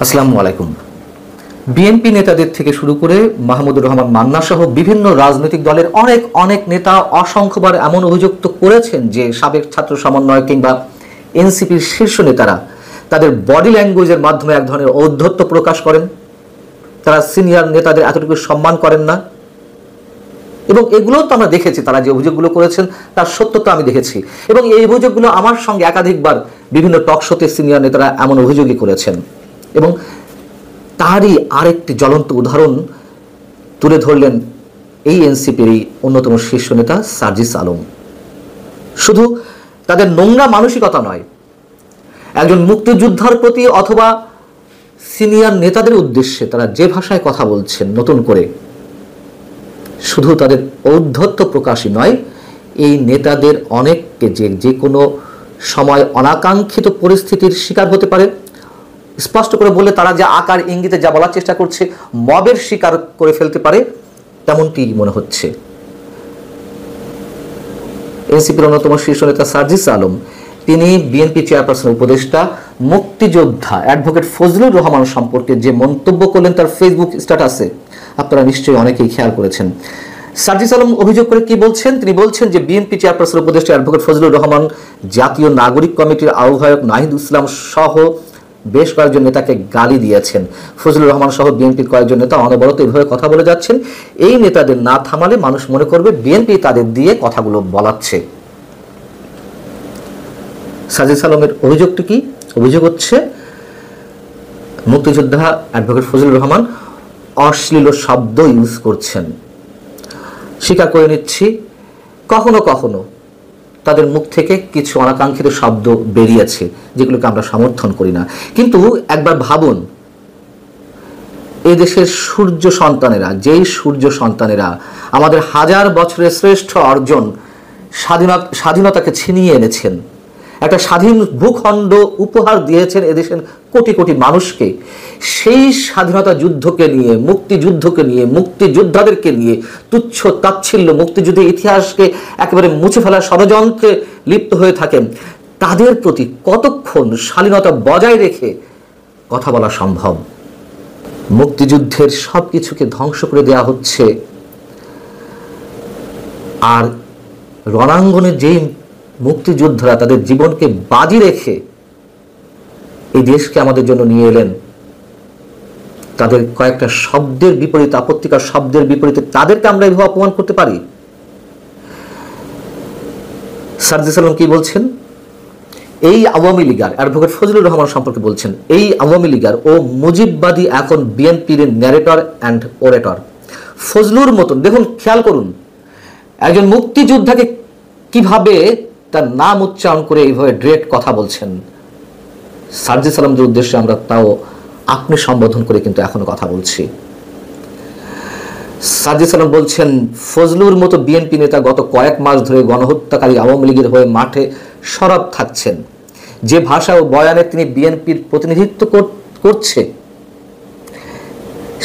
আসসালামু আলাইকুম। বিএনপি নেতাদের থেকে শুরু করে মাহমুদুর রহমান মান্না সহ বিভিন্ন রাজনৈতিক দলের অনেক অনেক নেতা অসংখ্যবার এমন অভিযোগ তো করেছেন যে সাবেক ছাত্র সমন্বয় কিংবা এনসিপির শীর্ষ নেতারা তাদের বডি ল্যাঙ্গুয়েজের মাধ্যমে এক ধরনের ঔদ্ধত্য প্রকাশ করেন। তারা সিনিয়র নেতাদের এতটুকু সম্মান করেন না, এবং এগুলোও তো আমরা দেখেছি। তারা যে অভিযোগগুলো করেছেন তার সত্যতা আমি দেখেছি, এবং এই অভিযোগগুলো আমার সঙ্গে একাধিকবার বিভিন্ন টক শোতে সিনিয়র নেতারা এমন অভিযোগই করেছেন। এবং তারই আরেকটি জ্বলন্ত উদাহরণ তুলে ধরলেন এই এনসিপির অন্যতম শীর্ষ নেতা সার্জিস আলম। শুধু তাদের নোংরা মানসিকতা নয়, একজন মুক্তিযোদ্ধার প্রতি অথবা সিনিয়র নেতাদের উদ্দেশ্যে তারা যে ভাষায় কথা বলছেন নতুন করে, শুধু তাদের ঔদ্ধত্য প্রকাশই নয়, এই নেতাদের অনেককে যে কোনো সময় অনাকাঙ্ক্ষিত পরিস্থিতির শিকার হতে পারে। স্পষ্ট করে বললে তারা যে আকার ইঙ্গিতে যা বলার চেষ্টা করছে মবের শিকার করে ফেলতে পারে, তেমনটি মনে হচ্ছে। এনসিপির অন্যতম শীর্ষ নেতা সার্জিস আলম, তিনি বিএনপি চেয়ারপারসনের উপদেষ্টা মুক্তিযোদ্ধা অ্যাডভোকেট ফজলুর রহমান সম্পর্কে যে মন্তব্য করলেন তার ফেসবুক স্ট্যাটাসে, আপনারা নিশ্চয়ই অনেকেই খেয়াল করেছেন। সার্জিস আলম অভিযোগ করে কি বলছেন? তিনি বলছেন যে বিএনপি চেয়ারপারসনের উপদেষ্টা অ্যাডভোকেট ফজলুর রহমান জাতীয় নাগরিক কমিটির আহ্বায়ক নাহিদ ইসলাম সহ বেশ কয়েকজন নেতাকে গালি দিয়েছেন। ফজলুর রহমান সহ বিএনপির কয়েকজন নেতা অনবরত এভাবে কথা বলে যাচ্ছেন। এই নেতাদের না থামালে মানুষ মনে করবে বিএনপি তাদের দিয়ে কথাগুলো বলাচ্ছে। সার্জিস আলমের অভিযোগটি কি? অভিযোগ হচ্ছে মুক্তিযোদ্ধা অ্যাডভোকেট ফজলুর রহমান অশ্লীল শব্দ ইউজ করছেন। স্বীকার করে নিচ্ছি, কখনো কখনো তাদের মুখ থেকে কিছু অনাকাঙ্ক্ষিত শব্দ বেরিয়েছে, যেগুলোকে আমরা সমর্থন করি না। কিন্তু একবার ভাবুন, এদেশের সূর্য সন্তানেরা, যেই সূর্য সন্তানেরা আমাদের হাজার বছরের শ্রেষ্ঠ অর্জন স্বাধীনতাকে ছিনিয়ে এনেছেন, একটা স্বাধীন ভূখণ্ড উপহার দিয়েছেন এদেশের কোটি কোটি মানুষকে, সেই স্বাধীনতা যুদ্ধকে নিয়ে, মুক্তিযুদ্ধকে নিয়ে, মুক্তিযোদ্ধাদেরকে নিয়ে তুচ্ছ তাচ্ছিল্য, মুক্তিযুদ্ধের ইতিহাসকে একেবারে মুছে ফেলার ষড়যন্ত্রে লিপ্ত হয়ে থাকেন, তাদের প্রতি কতক্ষণ শালীনতা বজায় রেখে কথা বলা সম্ভব? মুক্তিযুদ্ধের সব কিছুকে ধ্বংস করে দেওয়া হচ্ছে, আর রণাঙ্গনে যেই মুক্তিযোদ্ধারা তাদের জীবনকে বাজি রেখে এই দেশকে আমাদের জন্য নিয়ে এলেন, তাদের কয়েকটা শব্দের বিপরীতে, আপত্তিকর শব্দের বিপরীতে তাদেরকে আমরা এভাবে অপমান করতে পারি? সার্জিস আলম কি বলছেন? এই আওয়ামী লীগার অ্যাডভোকেট ফজলুর রহমান সম্পর্কে বলছেন, এই আওয়ামী লীগার ও মুজিববাদী এখন বিএনপির ন্যারেটর অ্যান্ড ওরেটর। ফজলুর মতন, দেখুন খেয়াল করুন, একজন মুক্তিযোদ্ধাকে কিভাবে তার নাম উচ্চারণ করে এইভাবে ডিরেক্ট কথা বলছেন। সার্জিস আলমদের উদ্দেশ্যে আমরা তাও আপনি সম্বোধন করে কিন্তু এখনো কথা বলছি। সার্জিস আলম বলছেন, ফজলুর মতো বিএনপি নেতা গত কয়েক মাস ধরে গণহত্যাকারী আওয়ামী লীগের হয়ে মাঠে সরব থাকছেন। যে ভাষা ও বয়ানে তিনি বিএনপির প্রতিনিধিত্ব করছে,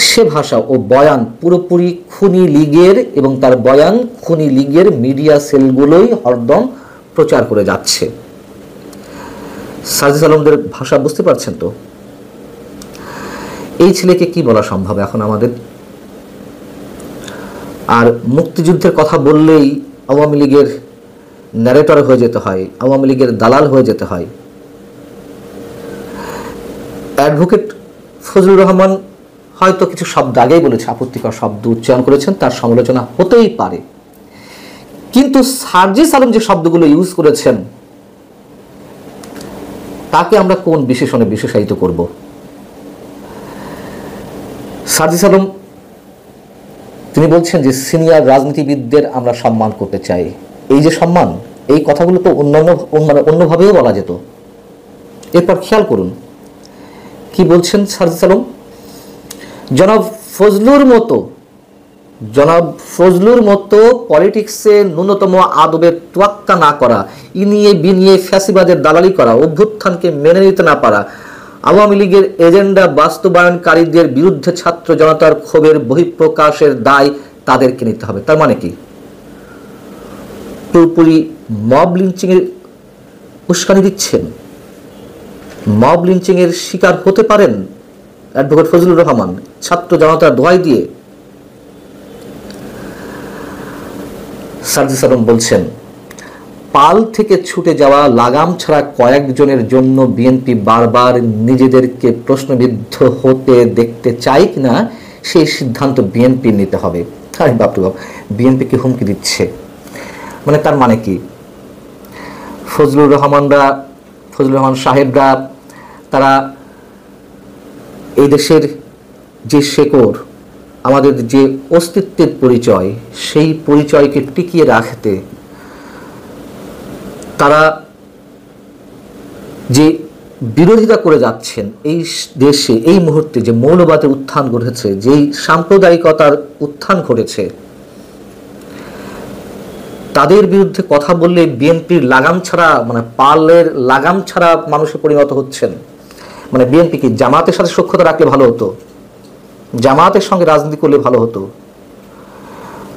সে ভাষা ও বয়ান পুরোপুরি খুনি লীগের, এবং তার বয়ান খুনি লীগের মিডিয়া সেলগুলোই হরদম প্রচার করে যাচ্ছে। সার্জিস আলমদের ভাষা বুঝতে পারছেন তো? এই ছেলেকে কি বলা সম্ভব এখন আমাদের? আর মুক্তিযুদ্ধের কথা বললেই আওয়ামী লীগের ন্যারেটর হয়ে যেতে হয়, আওয়ামী লীগের দালাল হয়ে যেতে হয়। অ্যাডভোকেট ফজলুর রহমান হয়তো কিছু শব্দ আগেই বলেছে, আপত্তিকর শব্দ উচ্চারণ করেছেন, তার সমালোচনা হতেই পারে। কিন্তু সার্জিস আলম যে শব্দগুলো ইউজ করেছেন, তাকে আমরা কোন বিশেষণে বিশেষায়িত করব? সার্জিস আলম তিনি বলছেন যে সিনিয়র রাজনীতিবিদদের আমরা সম্মান করতে চাই। এই যে সম্মান, এই কথাগুলো তো অন্যভাবেও বলা যেত। এরপর খেয়াল করুন কি বলছেন সার্জিস আলম। জনাব ফজলুর মতো পলিটিক্সে ন্যূনতম আদবের তোয়াক্কা না করা, ইনিয়ে বিনিয়ে ফ্যাসিবাদের দালালি করা, অভ্যুত্থানকে মেনে নিতে না পারা, আওয়ামী লীগের এজেন্ডা বাস্তবায়নকারীদের বিরুদ্ধে ছাত্র জনতার ক্ষোভের বহিঃপ্রকাশের দায় তাদেরকে নিতে হবে। তার মানে কি? পুরোপুরি মব লিঞ্চিং এর উস্কানি দিচ্ছেন? মব লিঞ্চিং এর শিকার হতে পারেন অ্যাডভোকেট ফজলুর রহমান ছাত্র জনতার দোহাই দিয়ে সার্জিস আলম বলছেন, পাল থেকে ছুটে যাওয়া লাগাম ছাড়া কয়েকজনের জন্য বিএনপি বারবার নিজেদেরকে প্রশ্নবিদ্ধ হতে দেখতে চায় কিনা সেই সিদ্ধান্ত বিএনপি নিতে হবে। আরে বাপরে বাপ, বিএনপি কি হুমকি দিচ্ছে? মানে তার মানে কি? ফজলুর রহমান সাহেবরা তারা এই দেশের যে শেকড়, আমাদের যে অস্তিত্বের পরিচয়, সেই পরিচয়কে টিকিয়ে রাখতে তারা যে বিরোধিতা করে যাচ্ছেন, এই দেশে এই মুহূর্তে যে মৌলবাদের উত্থান ঘটেছে, যেই সাম্প্রদায়িকতার উত্থান ঘটেছে, তাদের বিরুদ্ধে কথা বললে বিএনপির লাগাম ছাড়া, মানে পালের লাগাম ছাড়া মানুষে পরিণত হচ্ছেন। মানে বিএনপি কি জামাতের সাথে সখ্যতা রাখলে ভালো হতো, জামাতের সঙ্গে রাজনীতি করলে ভালো হতো?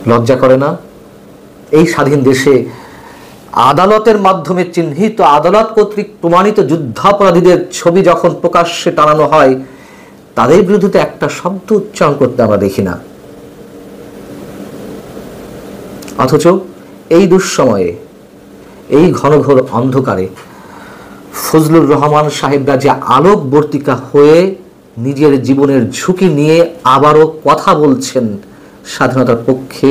লজ্জা করে না? এই স্বাধীন দেশে আদালতের মাধ্যমে চিহ্নিত, আদালত কর্তৃক প্রমাণিত যুদ্ধাপরাধীদের ছবি যখন প্রকাশ্যে টানানো হয়, তাদের বিরুদ্ধে একটা শব্দ উচ্চারণ করতে আমরা দেখি না। অথচ এই দুঃসময়ে, এই ঘনঘোর অন্ধকারে ফজলুর রহমান সাহেবরা যে আলোকবর্তিকা হয়ে নিজের জীবনের ঝুঁকি নিয়ে আবারও কথা বলছেন স্বাধীনতার পক্ষে,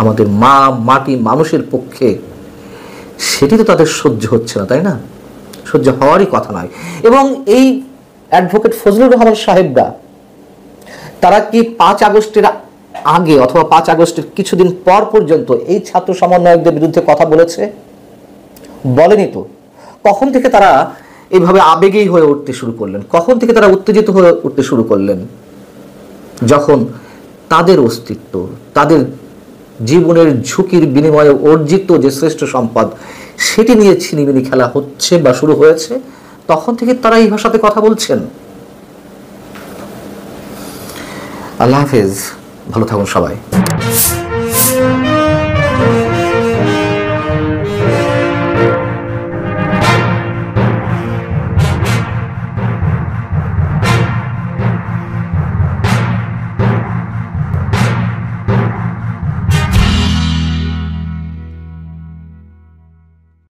আমাদের মা মাটি মানুষের পক্ষে, সেটি তো তাদের সহ্য হচ্ছে না, তাই না? সহ্য হওয়ারই কথা নয়। এবং এই অ্যাডভোকেট ফজলুর রহমান সাহেবরা তারা কি 5 আগস্টের আগে অথবা 5 আগস্টের কিছুদিন পর পর্যন্ত এই ছাত্র সমন্বয়কদের বিরুদ্ধে কথা বলেছে? বলেনি তো। কখন থেকে তারা এইভাবে আবেগী হয়ে উঠতে শুরু করলেন? কখন থেকে তারা উত্তেজিত হয়ে উঠতে শুরু করলেন? যখন তাদের অস্তিত্ব, তাদের জীবনের ঝুঁকির বিনিময়ে অর্জিত যে শ্রেষ্ঠ সম্পদ, সেটি নিয়ে ছিনিমিনি খেলা হচ্ছে বা শুরু হয়েছে, তখন থেকে তারা এই ভাষাতে কথা বলছেন। আল্লাহ হাফেজ, ভালো থাকুন সবাই।